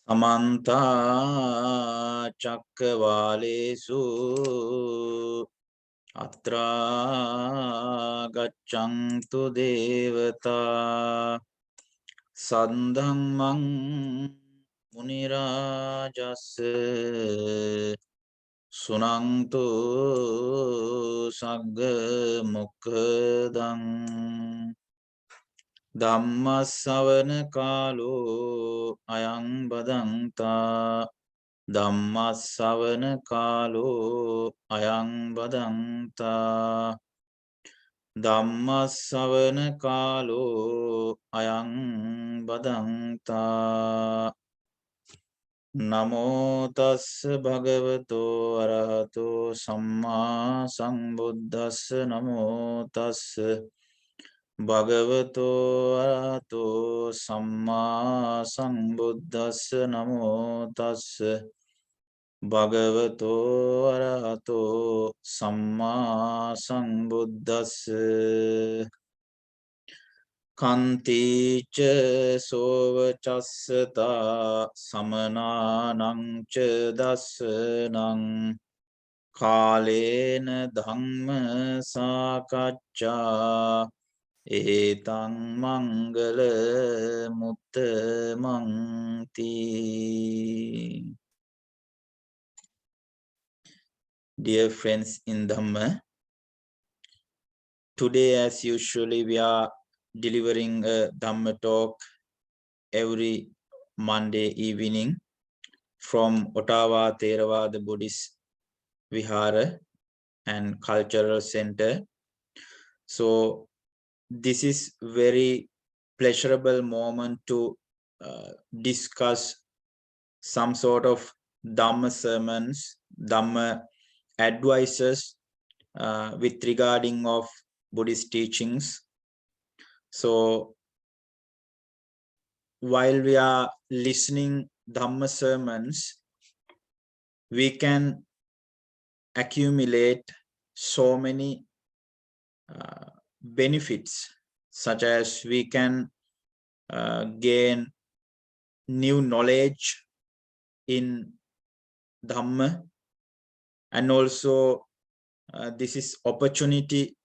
Samanta Chakravalesu Atra Gachantu Devata Sandhammang Munirajas Sunantu Sagga Mukadang Dhamma savana kaalo ayang badanta Dhamma savana kaalo ayang badanta Dhamma savana kaalo ayang badanta Namo tassa bhagavato arahato samma sambuddhassa namo tassa Bhagavato arahato samma sambuddhassa namo tassa Bhagavato arahato samma sambuddhassa Kanti ca sova chassata samananang ca dasanang Kalena dhamma sakacca Etang mangala muttamanti. Dear friends in Dhamma, today as usually we are delivering a Dhamma talk every Monday evening from Ottawa Theravada Buddhist Vihara and Cultural Center. So this is very pleasurable moment to discuss some sort of Dhamma sermons, Dhamma advices with regarding of Buddhist teachings. So while we are listening Dhamma sermons, we can accumulate so many benefits, such as we can gain new knowledge in Dhamma, and also this is opportunity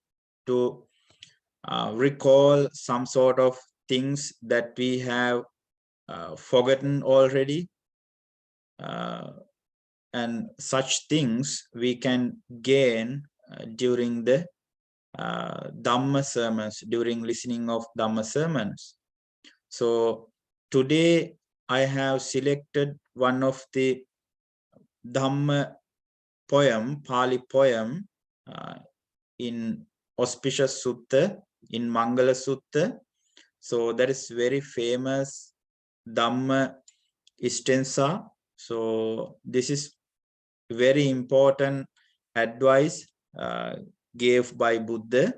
to recall some sort of things that we have forgotten already, and such things we can gain during the Dhamma sermons, during listening of Dhamma sermons. So today I have selected one of the Dhamma poem, Pali poem, in Auspicious Sutta, in Mangala Sutta. So that is very famous Dhamma stanza. So this is very important advice gave by Buddha.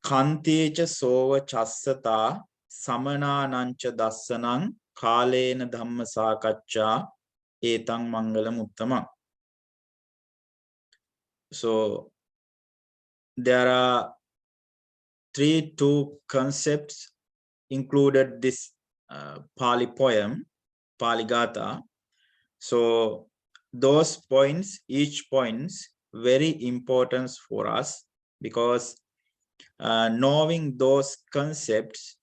Kanteja sova chassata samananancha dassanang kalena dhamma sakaccha etang mangalam uttamam. So there are two concepts included this Pali poem, Pali Gatha. So those points, each points very important for us, because knowing those concepts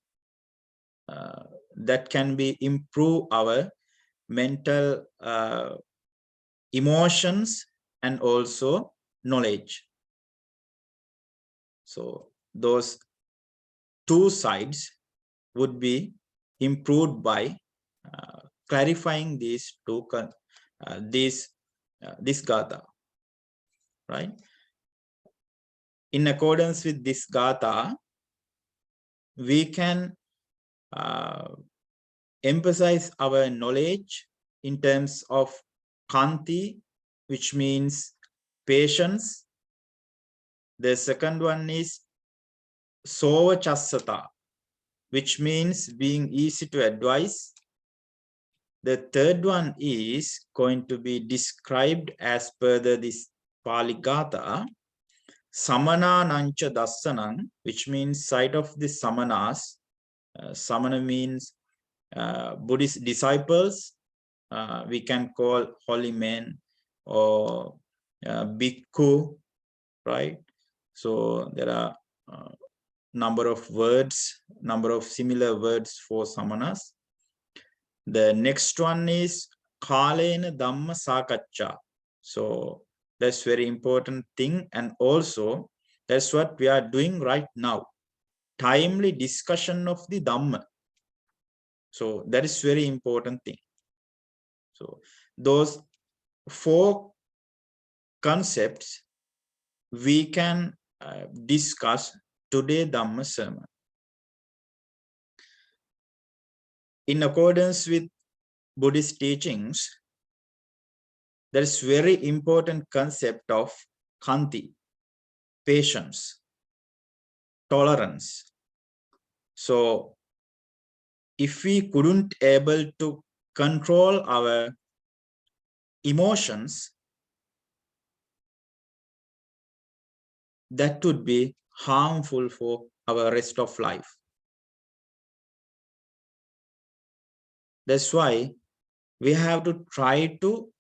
that can be improve our mental emotions and also knowledge. So those two sides would be improved by clarifying these two this gatha, right? In accordance with this gatha, we can emphasize our knowledge in terms of kanti, which means patience. The second one is sova chassata, which means being easy to advise. The third one is going to be described as per this Pali Gatha, samana nancha dassanam, which means sight of the samanas. Samana means Buddhist disciples, we can call holy men or bhikkhu, right? So there are number of similar words for samanas. The next one is kalena dhamma sakaccha. So that's very important thing, and also that's what we are doing right now, timely discussion of the Dhamma. So that is very important thing. So those 4 concepts we can discuss today Dhamma sermon. In accordance with Buddhist teachings, there is very important concept of khanti, patience, tolerance. So if we couldn't able to control our emotions, that would be harmful for our rest of life. That's why we have to try to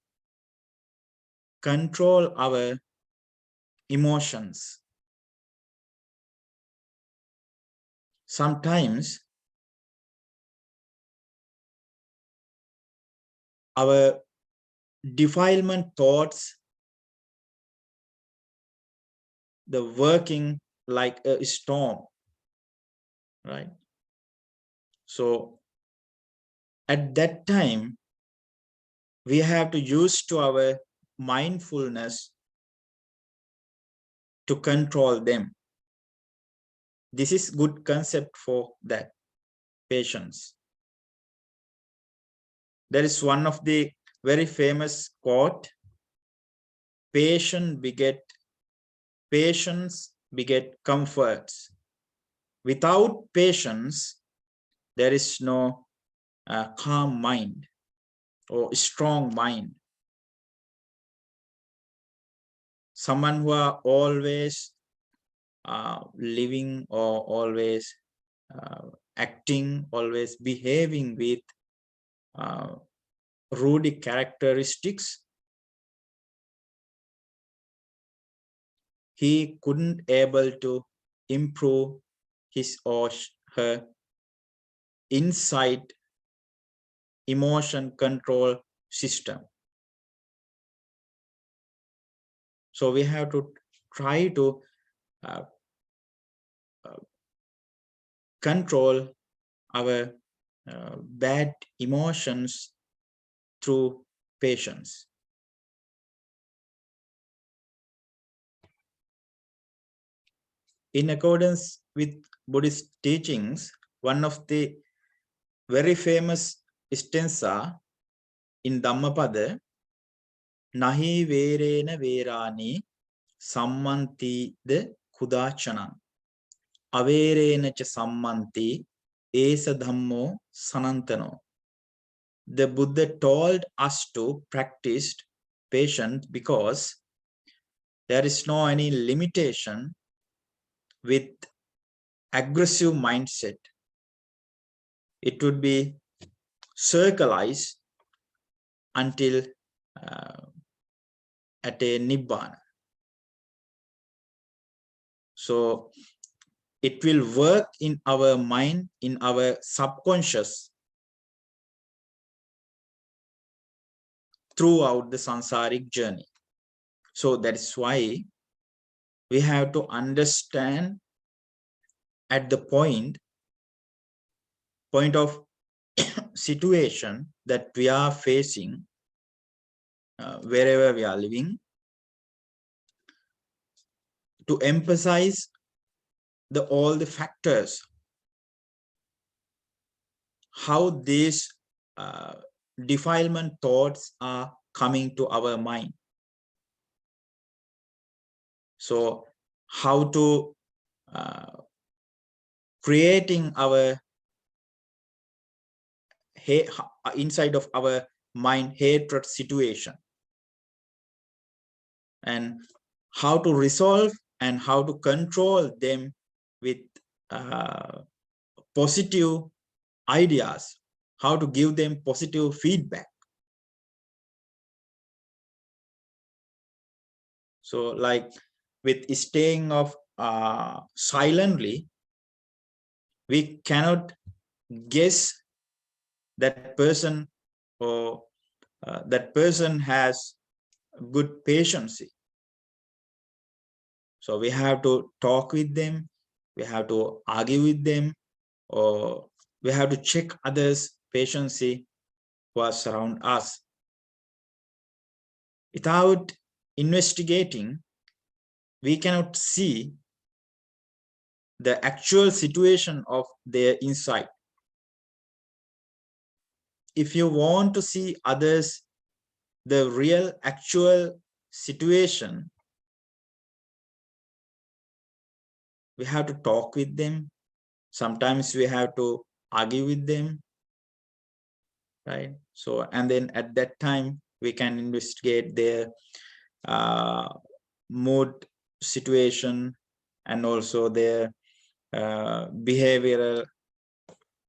control our emotions. Sometimes our defilement thoughts, the working like a storm, right? So at that time, we have to use to our mindfulness to control them. This is good concept for that, patience. There is one of the very famous quote, patience beget comforts. Without patience, there is no calm mind or strong mind. Someone who are always living or always acting, always behaving with rude characteristics, he couldn't able to improve his or her inside emotion control system. So we have to try to control our bad emotions through patience. In accordance with Buddhist teachings, one of the very famous stanza in Dhammapada, Nahi verena verani sammanti de kudachanam averena cha sammanti esa dhammo sanantano. The Buddha told us to practice patience because there is no any limitation with aggressive mindset. It would be circleized until at a nibbana. So it will work in our mind, in our subconscious throughout the sansaric journey. So that is why we have to understand at the point of situation that we are facing wherever we are living, to emphasize all the factors, how these defilement thoughts are coming to our mind. So how to creating our inside of our mind hatred situation, and how to resolve and how to control them with positive ideas, how to give them positive feedback. So like with staying of silently, we cannot guess that person, or that person has good patience. So we have to talk with them, we have to argue with them, or we have to check others' patience who are surround us. Without investigating, we cannot see the actual situation of their inside. If you want to see others, the real actual situation, we have to talk with them. Sometimes we have to argue with them, right? So, and then at that time, we can investigate their mood situation and also their behavioral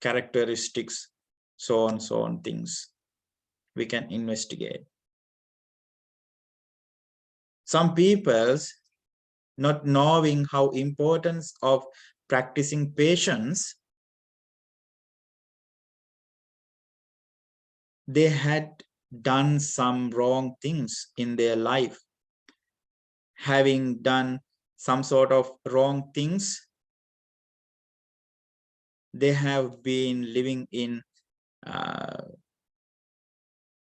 characteristics, so on things we can investigate. Some people's not knowing how importance of practicing patience, they had done some wrong things in their life. Having done some sort of wrong things, they have been living in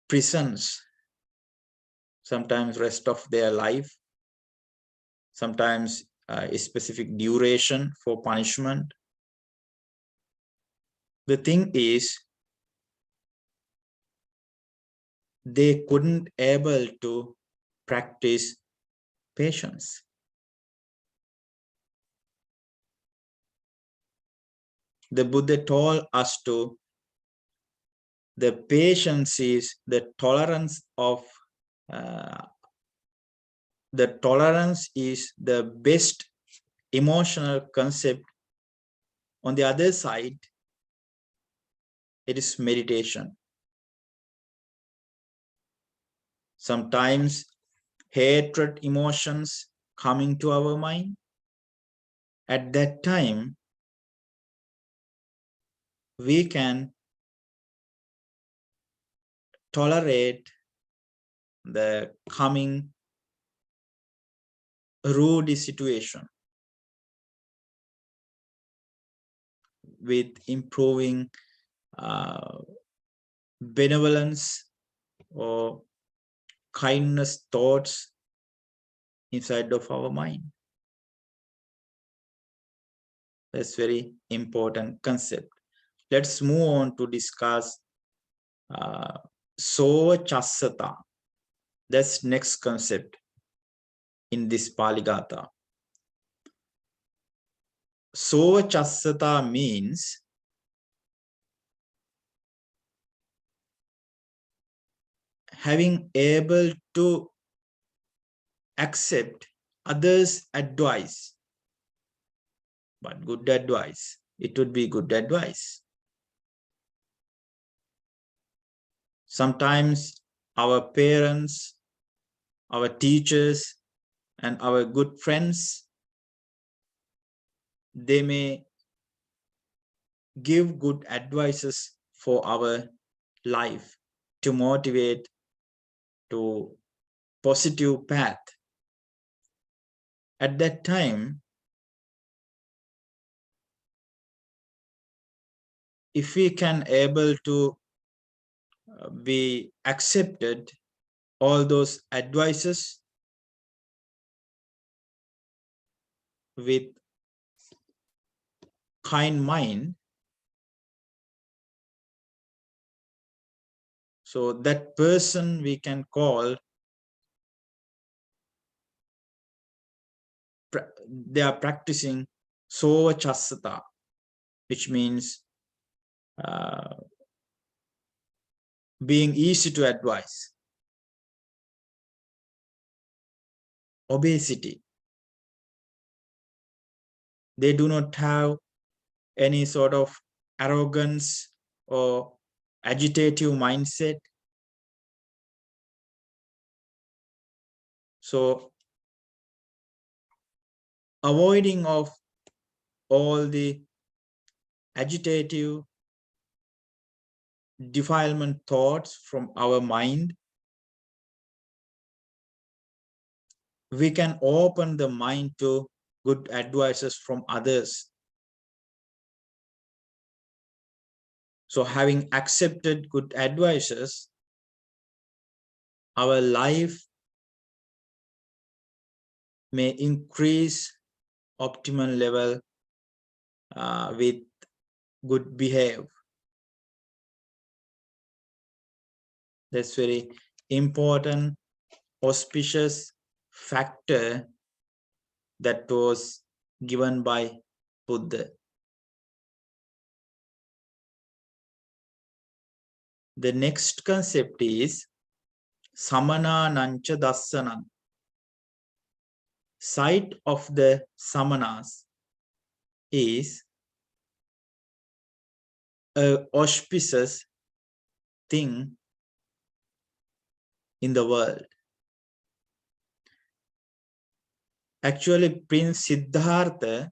prisons, sometimes rest of their life, sometimes a specific duration for punishment. The thing is, they couldn't able to practice patience. The Buddha told us to, the patience is the tolerance of the tolerance is the best emotional concept. On the other side, it is meditation. Sometimes hatred emotions coming to our mind. At that time, we can tolerate the coming rude situation with improving benevolence or kindness thoughts inside of our mind. That's very important concept. Let's move on to discuss Sova Chassata. That's next concept in this Pali Gatha. Sova Chassata means having able to accept others' advice, but good advice. It would be good advice. Sometimes our parents, our teachers, and our good friends, they may give good advices for our life to motivate to positive path. At that time, if we can able to be accepted all those advices with kind mind, so that person we can call, they are practicing Sova Chassata, which means being easy to advise. Obesity. They do not have any sort of arrogance or agitative mindset. So avoiding of all the agitative defilement thoughts from our mind, we can open the mind to good advices from others. So having accepted good advices, our life may increase optimal level with good behavior. That's very important, auspicious factor that was given by Buddha. The next concept is samana nancha dassanam. Sight of the samanas is an auspicious thing in the world. Actually, Prince Siddhartha,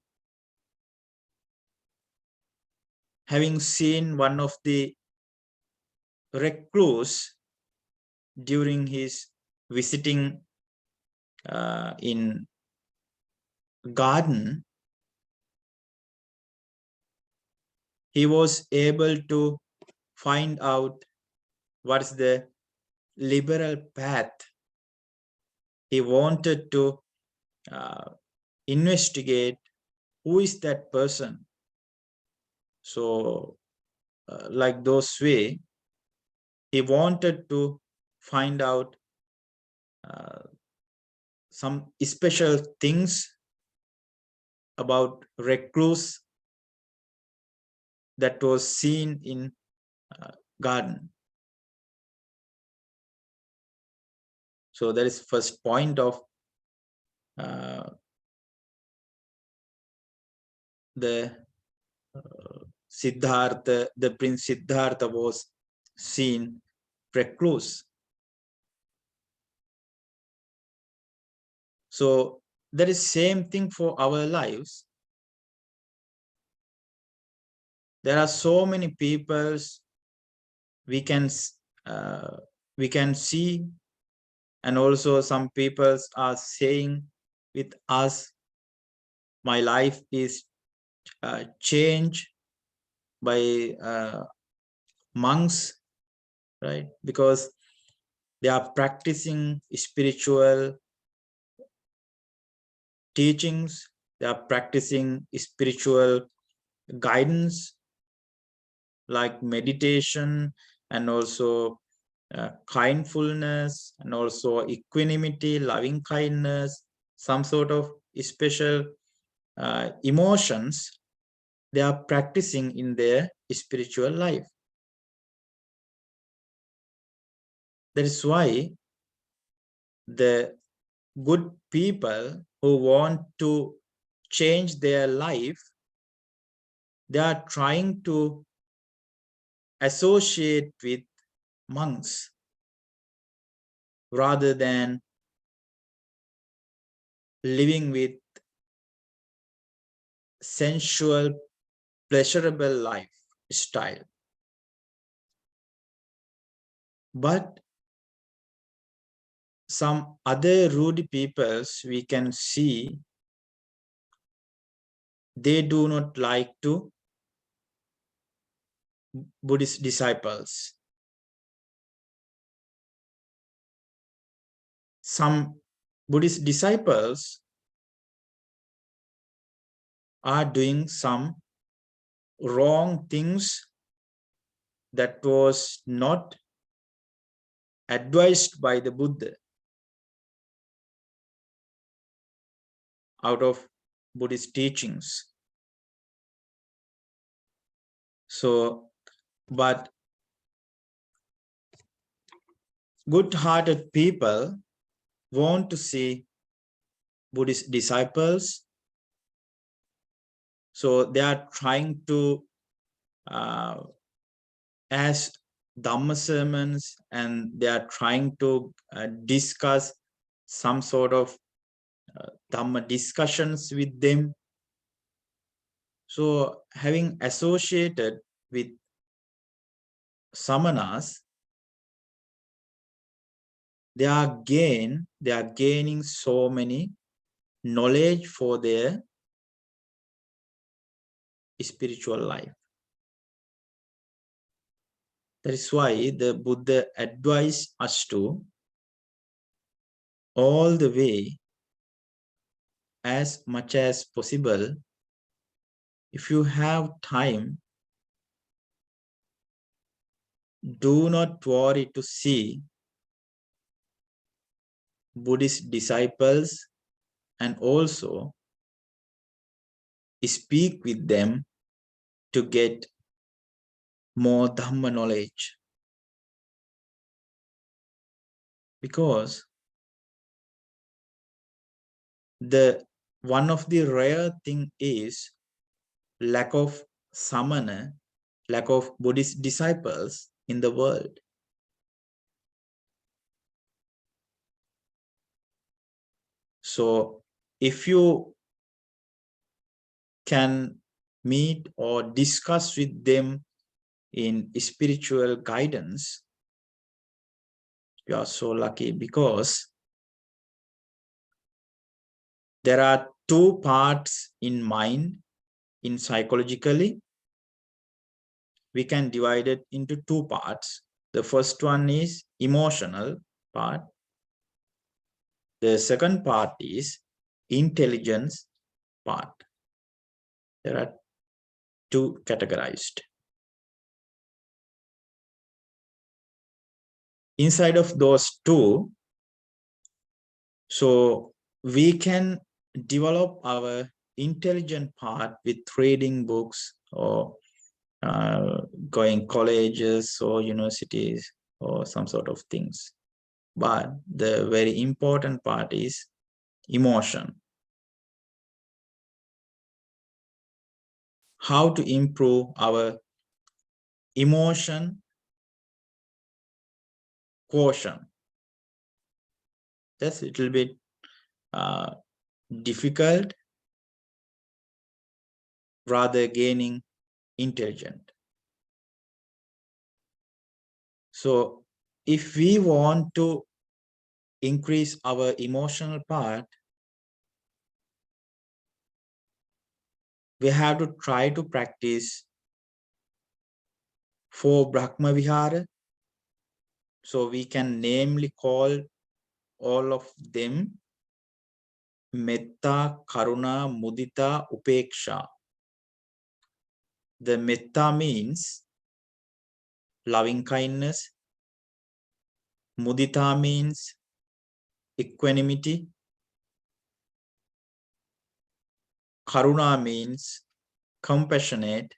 having seen one of the recluse during his visiting in garden, he was able to find out what is the liberal path. He wanted to investigate who is that person. So like those way, he wanted to find out some special things about recluse that was seen in garden. So that is first point of the Siddhartha, the Prince Siddhartha was seen recluse. So that is same thing for our lives. There are so many peoples we can see, and also some peoples are saying with us, my life is changed by monks, right? Because they are practicing spiritual teachings, they are practicing spiritual guidance like meditation, and also kindfulness, and also equanimity, loving kindness, some sort of special emotions they are practicing in their spiritual life. That is why the good people who want to change their life, they are trying to associate with monks rather than living with sensual, pleasurable lifestyle. But some other rude peoples we can see, they do not like to Buddhist disciples. Some Buddhist disciples are doing some wrong things that was not advised by the Buddha out of Buddhist teachings. So, but good-hearted people want to see Buddhist disciples. So they are trying to, as Dhamma sermons, and they are trying to discuss some sort of Dhamma discussions with them. So having associated with samanas, they are gaining so many knowledge for their spiritual life. That is why the Buddha advised us to all the way, as much as possible, if you have time, do not worry to see Buddhist disciples and also speak with them to get more Dhamma knowledge. Because one of the rare thing is lack of samana, lack of Buddhist disciples in the world. So if you can meet or discuss with them in spiritual guidance, you are so lucky, because there are two parts in mind. In psychologically, we can divide it into two parts. The first one is emotional part. The second part is intelligence part. There are two categorized. Inside of those two, so we can develop our intelligent part with reading books or going colleges or universities or some sort of things. But the very important part is emotion. How to improve our emotion quotient. That's a little bit difficult, rather gaining intelligent. So if we want to increase our emotional part, we have to try to practice 4 Brahma Vihara. So we can namely call all of them Metta, Karuna, Mudita, Upeksha. The Metta means loving kindness. Mudita means equanimity. Karuna means compassionate.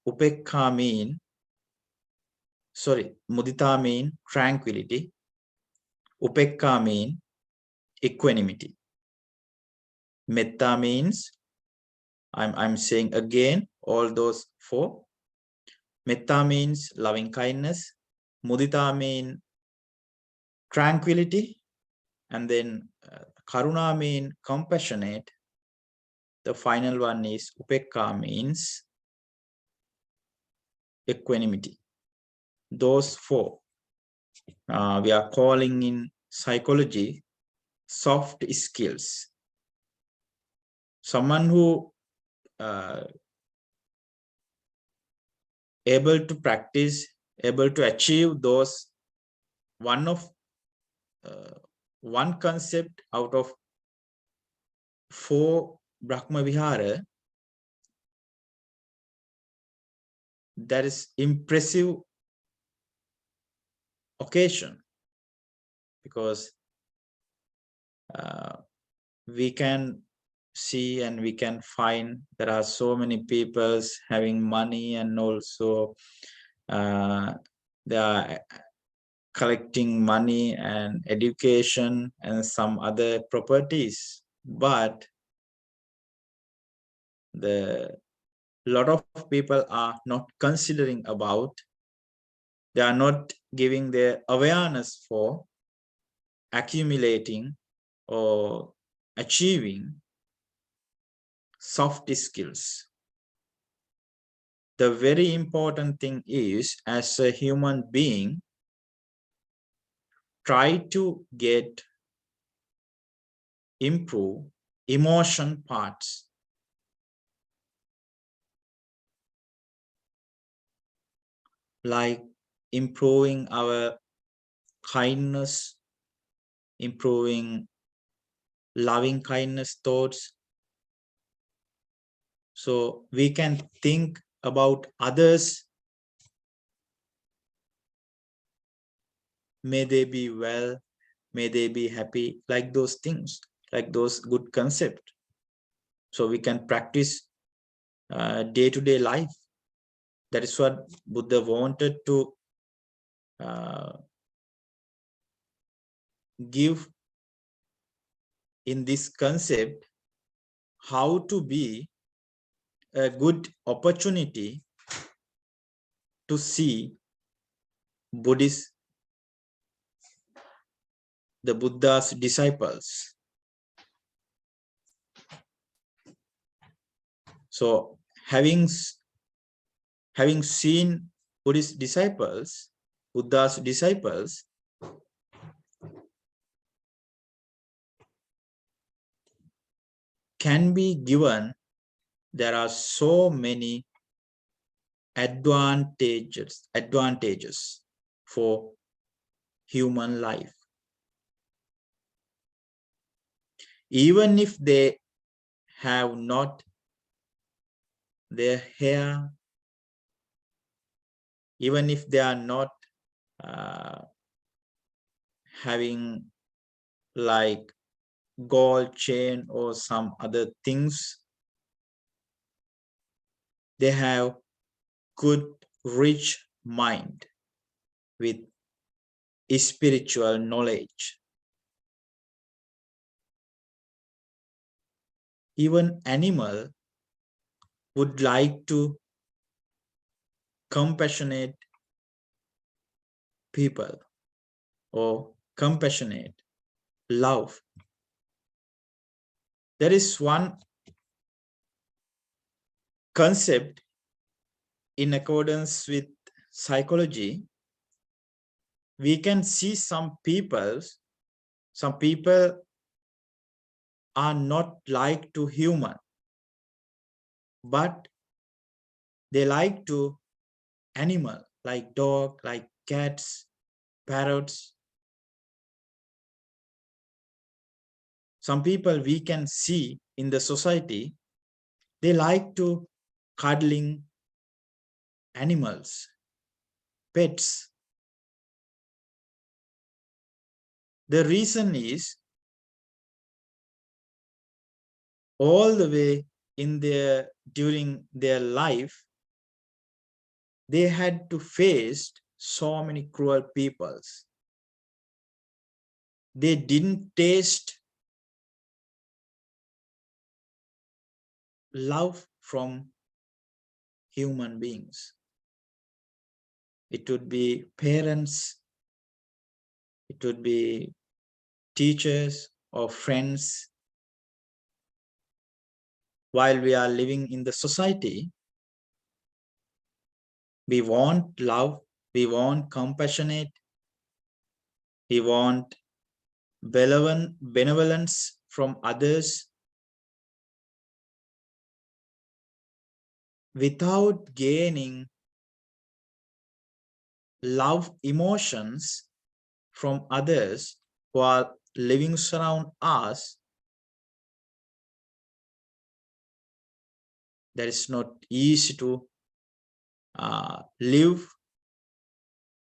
Upekha mean, Mudita mean tranquility. Upekha mean equanimity. Metta means, I'm saying again, all those 4. Metta means loving kindness. Mudita mean tranquility. And then Karuna mean compassionate. The final one is Upekha means equanimity. Those 4 we are calling in psychology soft skills. Someone who able to practice, able to achieve those one concept out of 4 Brahma Vihara, that is impressive occasion, because we can see and we can find there are so many people having money, and also they are collecting money and education and some other properties, but the a lot of people are not considering about. They are not giving their awareness for accumulating or achieving soft skills. The very important thing is, as a human being, try to improve emotion parts, like improving our kindness, improving loving kindness thoughts, so we can think about others. May they be well, may they be happy, like those things, like those good concepts. So we can practice day-to-day life. That is what Buddha wanted to give in this concept, how to be a good opportunity to see Buddhist, the Buddha's disciples. So having seen Buddhist disciples, Buddha's disciples, can be given, there are so many advantages for human life. Even if they have not their hair, even if they are not having like gold chain or some other things, they have good, rich mind with spiritual knowledge. Even animal would like to compassionate people or compassionate love. There is one concept in accordance with psychology. We can see some people are not like to human, but they like to animal, like dog, like cats, parrots. Some people we can see in the society, they like to cuddling animals, pets. The reason is, all the way during their life, they had to face so many cruel peoples. They didn't taste love from human beings. It would be parents, it would be teachers or friends. While we are living in the society, we want love, we want compassionate, we want benevolence from others. Without gaining love emotions from others who are living around us, that is not easy to live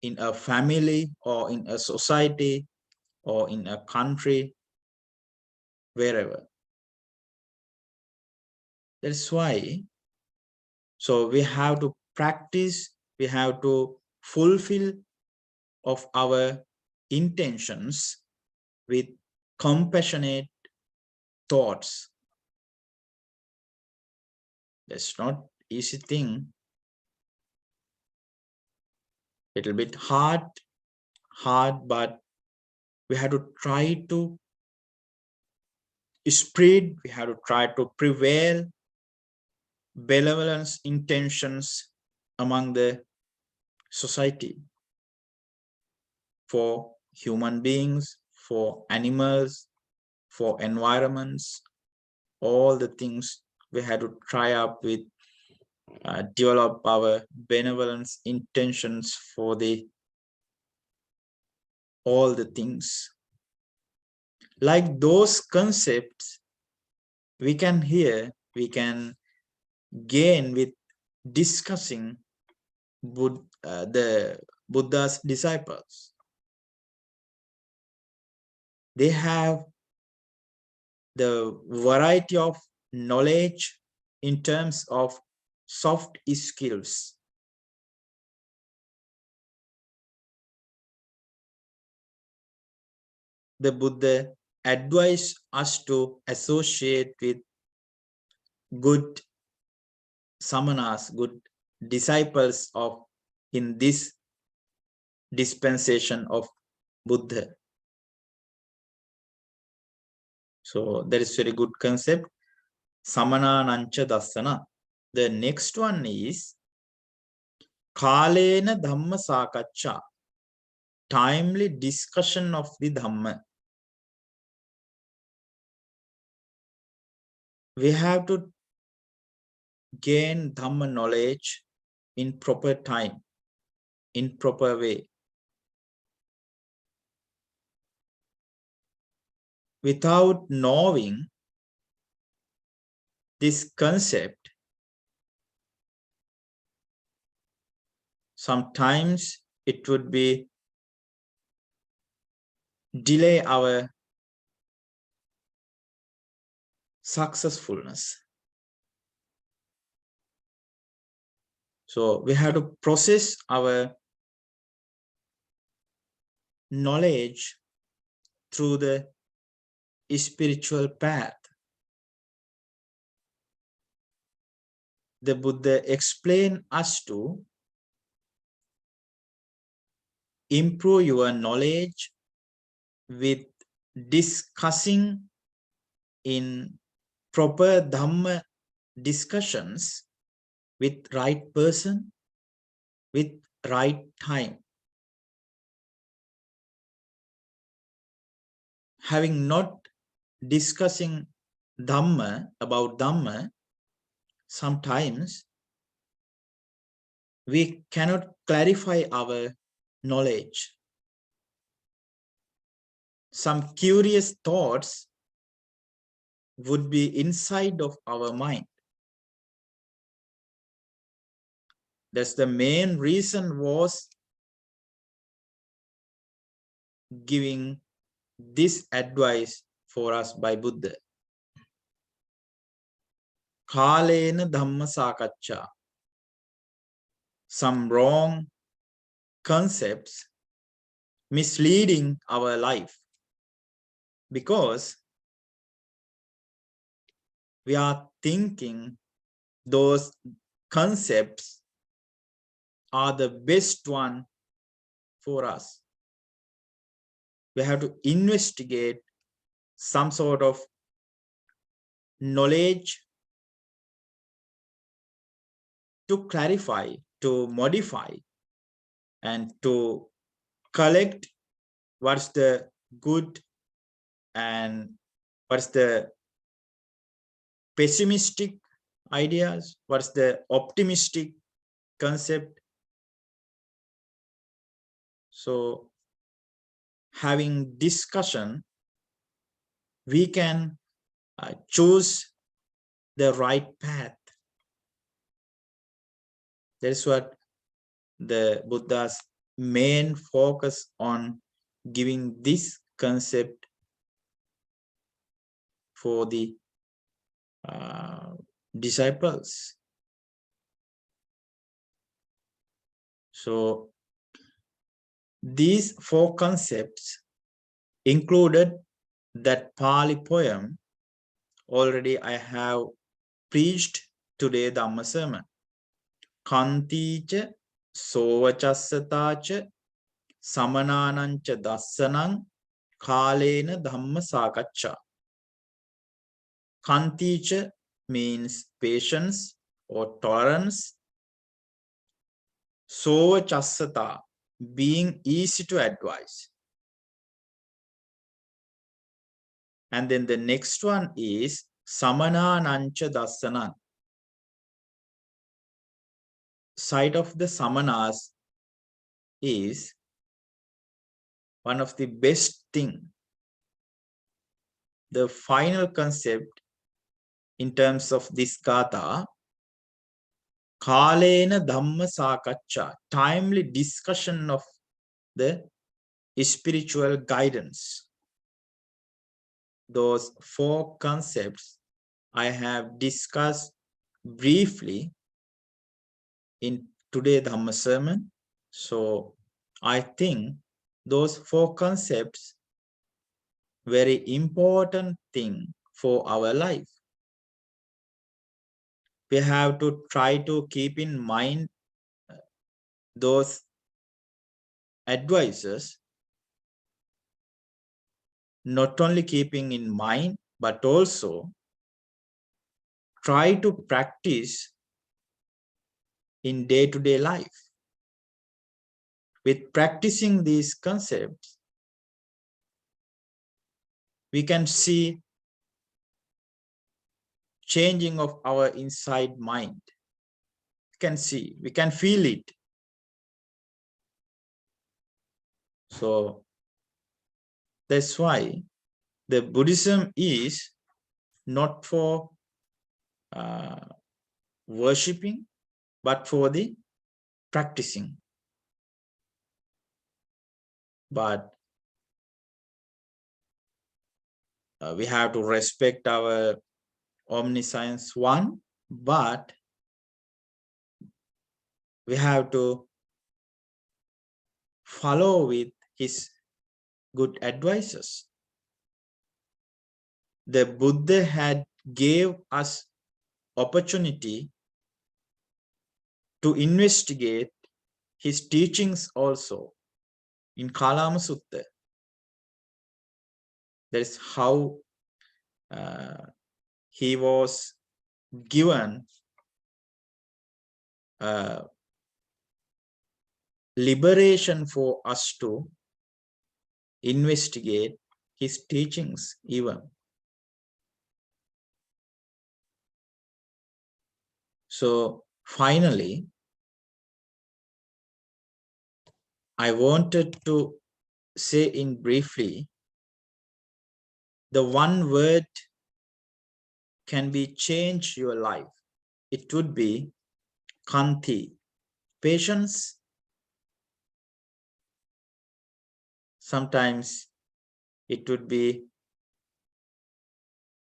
in a family or in a society or in a country, wherever. That's why, so we have to practice, we have to fulfill of our intentions with compassionate thoughts. That's not easy thing. Little bit hard, but we have to try to spread, we have to try to prevail benevolence intentions among the society for human beings, for animals, for environments, all the things we had to try up with, develop our benevolence intentions for the all the things. Like those concepts we can hear, we can gain with discussing the Buddha's disciples. They have the variety of knowledge in terms of soft skills. The Buddha advised us to associate with good samanas, good disciples of in this dispensation of Buddha. So that is very good concept. Samana nancha dassana. The next one is Kalena Dhamma Sakacha. Timely discussion of the Dhamma. We have to gain Dhamma knowledge in proper time, in proper way. Without knowing this concept, sometimes it would be delay our successfulness. So we have to process our knowledge through the spiritual path. The Buddha explained us to improve your knowledge with discussing in proper Dhamma discussions with right person, with right time. Having not discussing Dhamma, about Dhamma, sometimes we cannot clarify our knowledge. Some curious thoughts would be inside of our mind. That's the main reason was giving this advice for us by Buddha. Kalena Dhamma Sakacha. Some wrong concepts misleading our life because we are thinking those concepts are the best one for us. We have to investigate some sort of knowledge to clarify, to modify, and to collect what's the good and what's the pessimistic ideas, what's the optimistic concept. So having discussion, we can choose the right path. That is what the Buddha's main focus on giving this concept for the disciples. So these four concepts included that Pali poem already I have preached today Dhamma sermon. Kanticha sovachassatacha samananancha dassanang kalena dhamma sakaccha. Kanticha means patience or tolerance. Sovachassata, being easy to advise. And then the next one is samananancha dassanang. Side of the samanas is one of the best thing. The final concept in terms of this gatha, kalena dhamma sakaccha, timely discussion of the spiritual guidance. Those four concepts I have discussed briefly in today's Dhamma sermon. So I think those four concepts very important thing for our life. We have to try to keep in mind those advices, not only keeping in mind, but also try to practice in day-to-day life. With practicing these concepts, we can see changing of our inside mind. We can see, we can feel it. So that's why the Buddhism is not for worshipping, but for the practicing. But we have to respect our omniscience one, but we have to follow with his good advices. The Buddha had gave us opportunity to investigate his teachings also in Kalama Sutta. That is how he was given liberation for us to investigate his teachings even. So finally, I wanted to say in briefly, the one word can be change your life. It would be Kanti, patience. Sometimes it would be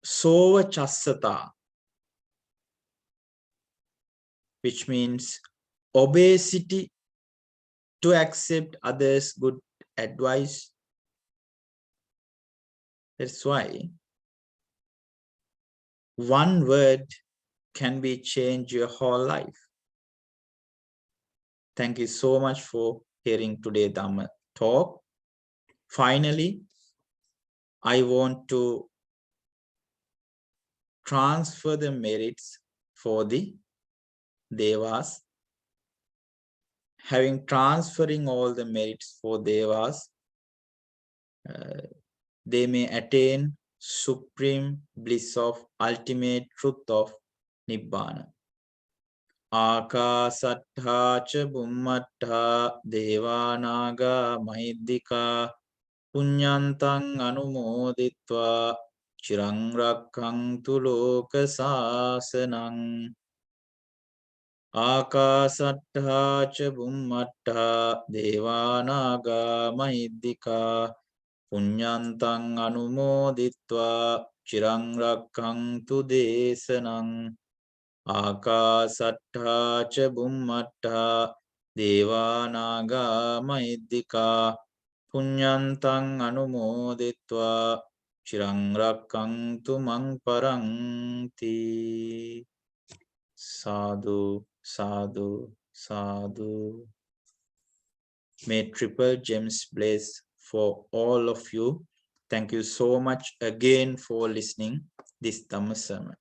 Sovachassata, which means obesity to accept others' good advice. That's why one word can be change your whole life. Thank you so much for hearing today's Dhamma talk. Finally, I want to transfer the merits for the Devas. Having transferring all the merits for Devas, they may attain supreme bliss of ultimate truth of Nibbana. Akasattha cha bummattha devanaga mahiddhika punyantang anumoditva chirang rakkhantu loka sasanang. Akasattha cha bummattha devanaga mahiddhika punyantang anumoditva chirang rakkhantu desanang. Akasattha cha bummattha devanaga mahiddhika punyantang anumoditva chirang rakkhantu mang paranti. Sadhu. Sadhu, sadhu. May triple gems bless for all of you. Thank you so much again for listening this Dhamma sermon.